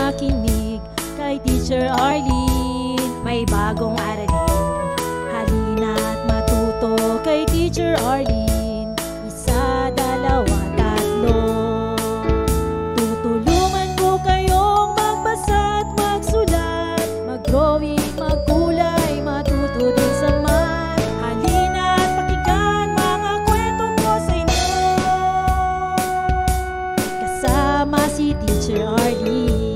makinig kay Teacher Arlene. May bagong aralin, halina't matuto kay Teacher Arlene. Isa, dalawa, tatlo. Tutulungan ko kayong magbasa at magsulat, mag-drawing, magkulay, matuto din sa math. Halina't pakinggan mga kwento ko sa inyo, kasama si Teacher Arlene.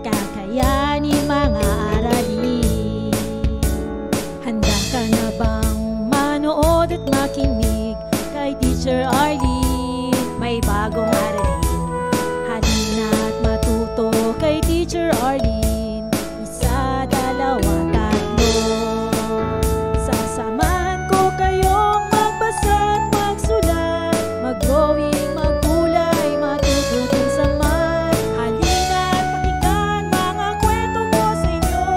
Kakayanin mga aralin. Handa ka na bang manood at makinig kay Teacher Arlene? May bagong aralin, halina't matuto kay Teacher Arlene. Isa, dalawa, tatlo. Sasamahan ko kayong magbasa at magsulat, mag-drawing, magkulay, matuto din sa math. Halina't pakinggan mga kwento ko sa inyo,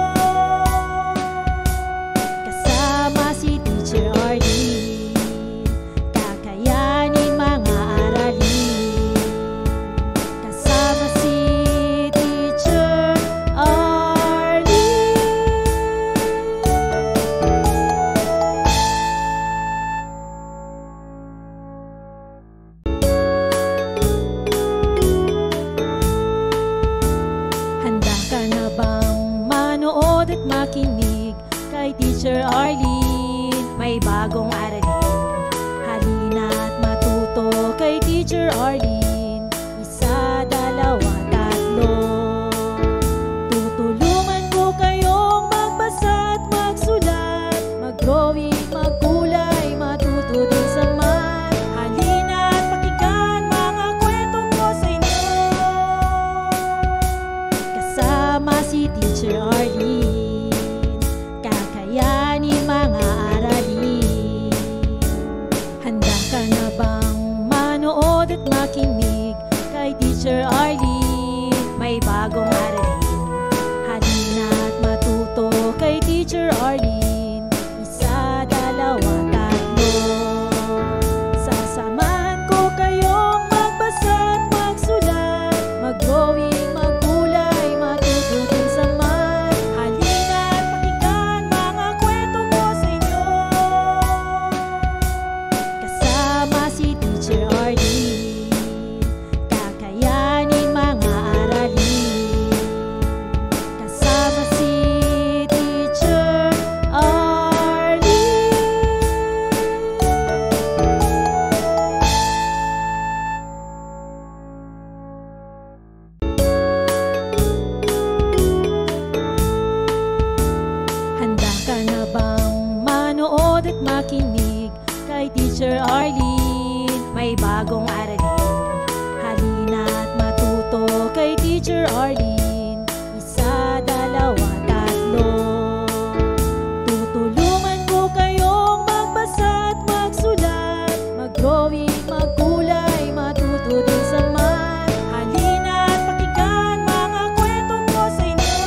kasama si Teacher Arlene. Kakayanin mga aralin, kasama si Teacher Arlene. Handa ka na bang manood at makinig kay Teacher Arlene? May bagong aralin, halina't matuto kay Teacher Arlene. Isa, dalawa, tatlo. Tutulungan ko kayong magbasa at magsulat, mag-drawing, magkulay, matuto din sa math. Halina't pakinggan mga kwento ko sa inyo, kasama si Teacher Arlene. Kakayanin mga aralin. Handa ka na bang manood at makinig kay Teacher Arlene? May bagong aralin, halina't matuto kay Teacher Arlene. Isa, dalawa, tatlo. Sasamahan ko kayong magbasa at magsulat, mag-drawing, magkulay, matuto din sa math. Halina't pakinggan mga kwento ko sa inyo, kasama si Teacher Arlene. Kakayanin mga aralin, kasama si Teacher Arlene. Handa ka na bang manood at makinig kay Teacher Arlene? May bagong aralin, halina't matuto kay Teacher Arlene. Isa, dalawa, tatlo. Tutulungan ko kayong magbasa at magsulat, mag-drawing, magkulay, matuto din sa math. Halina't pakinggan mga kwento ko sa inyo,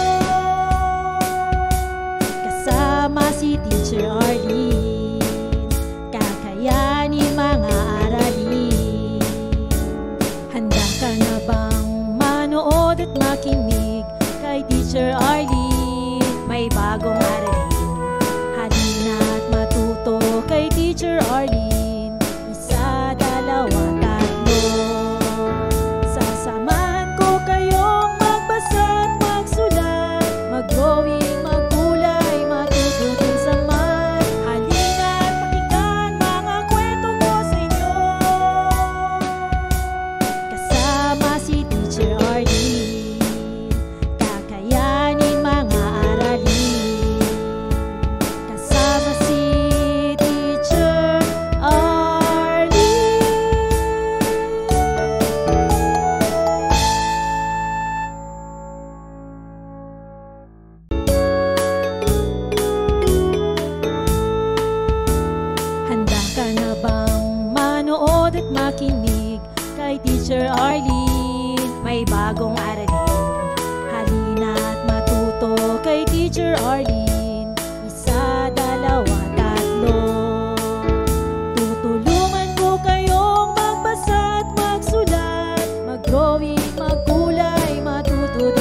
kasama si Teacher Arlene. Kakayanin mga aralin. Handa ka na bang manood at makinig kay Teacher Arlene? May bagong aralin, halina't matuto kay Teacher Arlene. Isa, dalawa, tatlo. Sasamahan ko kayong magbasa at magsulat, mag-drawing, magkulay, matuto din sa math. Halina't pakinggan mga kwento ko sa inyo, kasama si Teacher Arlene. Kakayanin mga aralin, kasama si Teacher Arlene. Handa ka na bang manood at makinig kay Teacher Arlene? May bagong aralin, halina't matuto kay Teacher Arlene. Isa, dalawa, tatlo. Tutulungan ko kayong magbasa at magsulat, mag-drawing, magkulay, matuto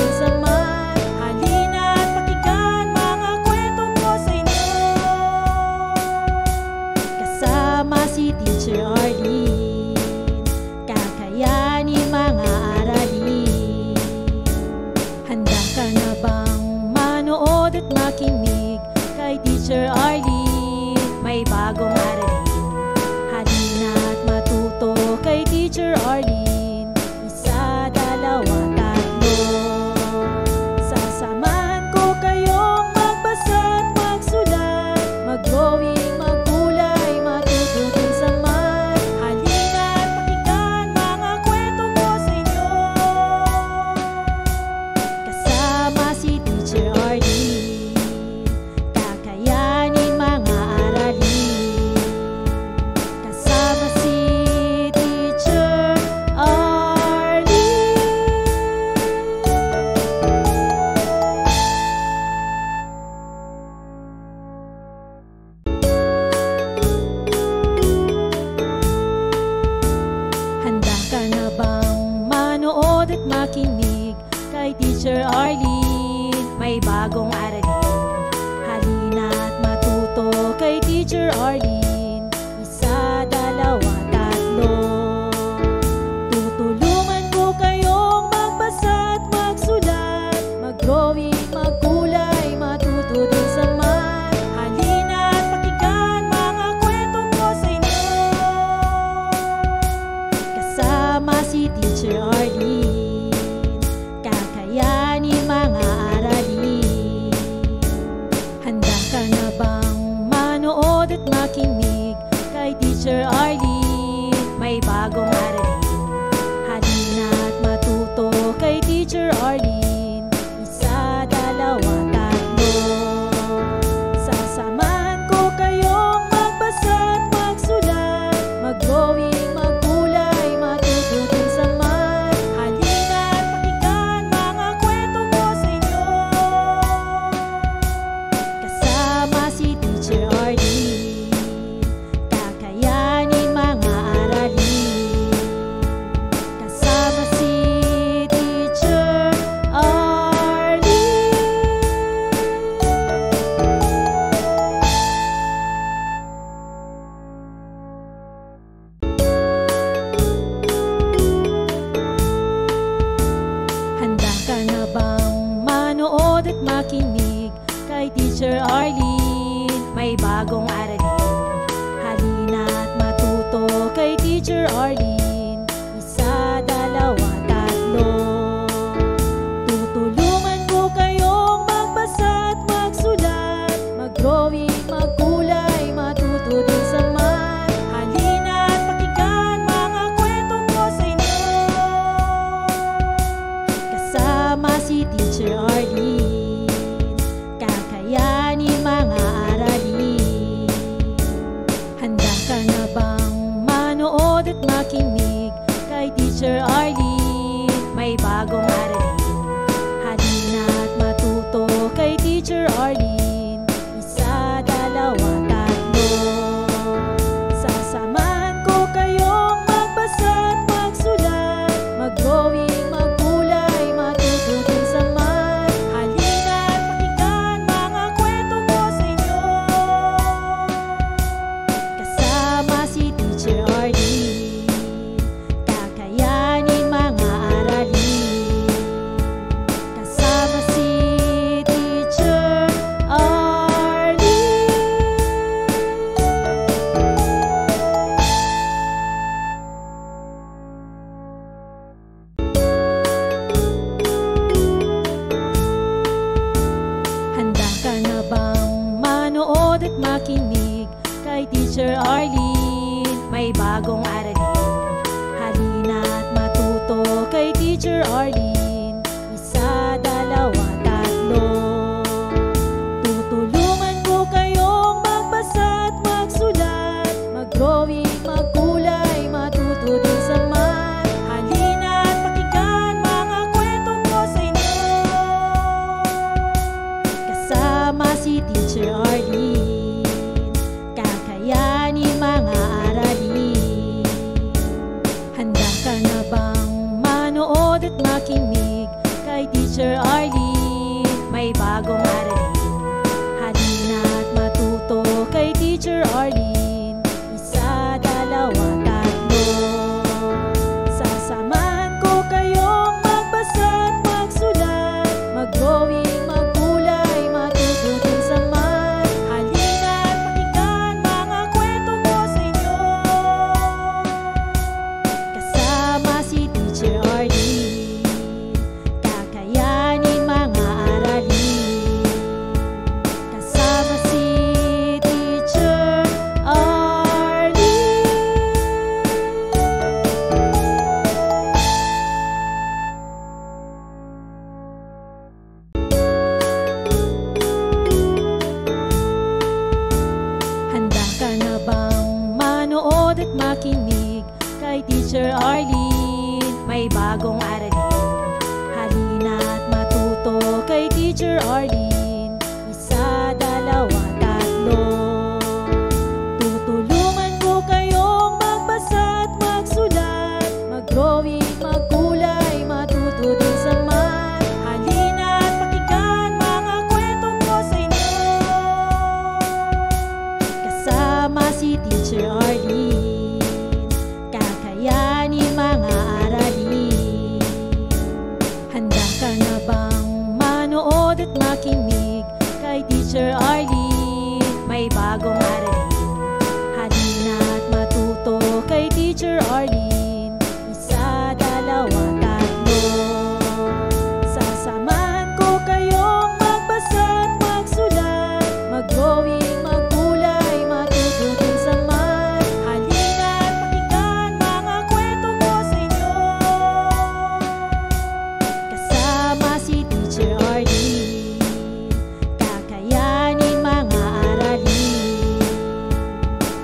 Teacher Arlene, may bagong aralin. Halina't matuto kay Teacher Arlene. Isa, dalawa, tatlo. Tutulungan ko kayong magbasa at magsulat, mag-drawing, magkulay, matuto din sa math. Halina't pakinggan mga kwento ko sa inyo. Kasama si Teacher Arlene, kakayanin mga aralin. Handa ka na bang manood at makinig kay Teacher Arlene? May bagong aralin. Halina't matuto kay Teacher Arlene. Isa, dalawa, tatlo. Sasamahan ko kayong magbasa at magsulat, mag-drawing, magkulay, matuto din sa math. Halina't pakinggan mga kwento ko sa inyo. Kasama si Teacher Arlene, kakayanin mga aralin. Kasama si Teacher Arlene. Handa ka na bang manood at makinig kay Teacher Arlene? May bagong aralin. Halina't matuto kay Teacher Arlene. Isa, dalawa, tatlo. Tutulungan ko kayong magbasa at magsulat, mag-drawing, magkulay, matuto din sa math. Halina't pakinggan mga kwento ko sa inyo. Kasama si Teacher Arlene, kakayanin mga aralin. Handa ka na bang manood at makinig kay Teacher Arlene? May bagong aralin. Halina't matuto kay Teacher Arlene. Isa, dalawa, tatlo. Sasamahan ko kayong magbasa at magsulat, mag-drawing, magkulay, matuto din sa math. Halina't pakinggan mga kwento ko sa inyo. Kasama si Teacher Arlene, kakayanin mga aralin. Kasama si Teacher Arlene. Handa ka na bang manood at makinig kay Teacher Arlene? May bagong aralin. Halina't matuto kay Teacher Arlene. Isa, dalawa, tatlo. Tutulungan ko kayong magbasa at magsulat, mag-drawing, magkulay, matuto din sa math. Halina't pakinggan mga kwento ko sa inyo. Kasama si Teacher Arlene, kakayanin mga aralin. Handa ka na bang manood at makinig kay Teacher Arlene? May bagong aralin. Halina't matuto kay Teacher Arlene. Isa, dalawa, tatlo. Sasamahan ko kayong magbasa at magsulat, mag-drawing, magkulay, matuto din sa math. Halina't pakinggan mga kwento ko sa inyo. Kasama si Teacher Arlene, kakayanin mga aralin. Kasama si Teacher Arlene. Handa ka na bang manood at makinig kay Teacher Arlene? May bagong aralin. Halina't matuto kay Teacher Arlene. Isa, dalawa, tatlo. Tutulungan ko kayong magbasa at magsulat, mag-drawing, magkulay, matuto din sa math. Halina't si Teacher Arlene, kakayanin mga aralin. Handa ka na bang manood at makinig kay Teacher Arlene? May bagong aralin, halina at matuto kay Teacher Arlene. Isa, dalawa, tatlo. Sasamahan ko kayong magbasa at magsulat, mag-drawing, magkulay, matutunan sa math. Halina at pakinggan mga kwento ko sa inyo. Kasama si Teacher Arlene, kakayanin mga aralin.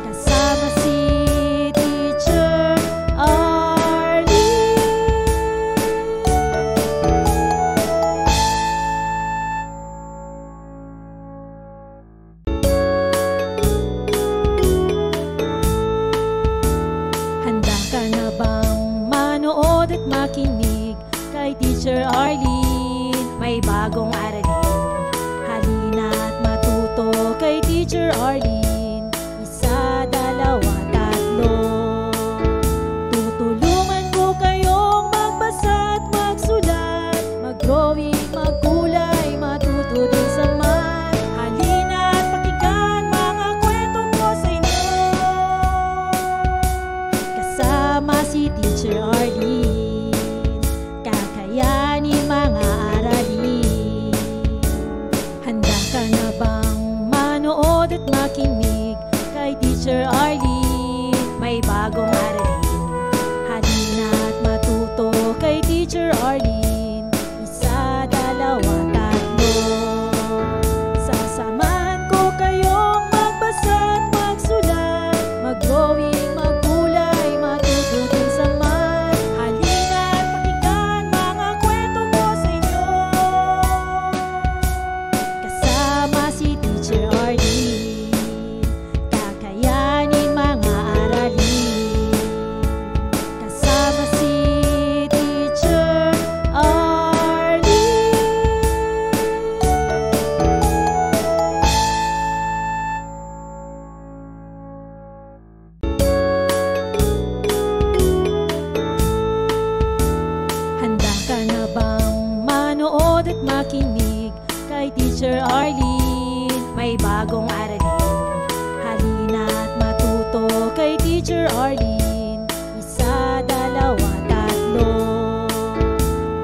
Kasama si Teacher Arlene. Handa ka na bang manood at makinig kay Teacher Arlene? May bagong aralin, halina at matuto kay Teacher Arlene. Isa, dalawa, tatlo. Tutulungan ko kayong magbasa at magsulat, mag-drawing, magkulay, matuto din sa math. Halina at pakinggan mga kwento ko sa inyo. Kasama si Teacher Arlene, kakayanin mga aralin. Handa ka na bang manood at makinig kay Teacher Arlene? May bagong aralin, halina at matuto kay Teacher Arlene. Isa, dalawa, tatlo. Sasamahan ko kayong magbasa at magsulat, mag-drawing, magkulay, matutunan sa math. Halina at pakinggan mga kwento ko sa inyo. Kasama si Teacher Arlene, kakayanin mga aralin. Kasama si Teacher Arlene. Handa ka na bang manood at makinig kay Teacher Arlene? May bagong aralin, halina at matuto kay Teacher Arlene. Isa, dalawa, tatlo.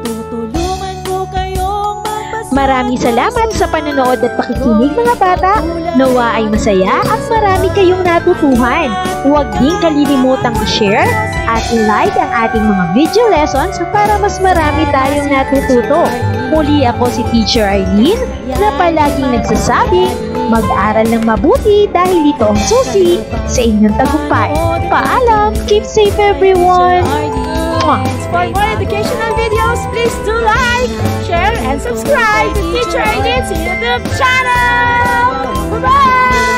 Tutulungan ko kayong magbasa. Maraming salamat sa panonood at pakikinig mga bata. Nawa ay masaya at marami kayong natutuhan. Huwag din kalilimutang i-share at i-like ang ating mga video lessons para mas marami tayong natututo. Muli ako si Teacher Arlene na palaging nagsasabing mag-aral ng mabuti dahil ito ang susi sa inyong tagumpay. Paalam! Keep safe everyone! Mwah! For more educational videos, please do like, share, and subscribe to Teacher Arlene's YouTube channel! Bye-bye!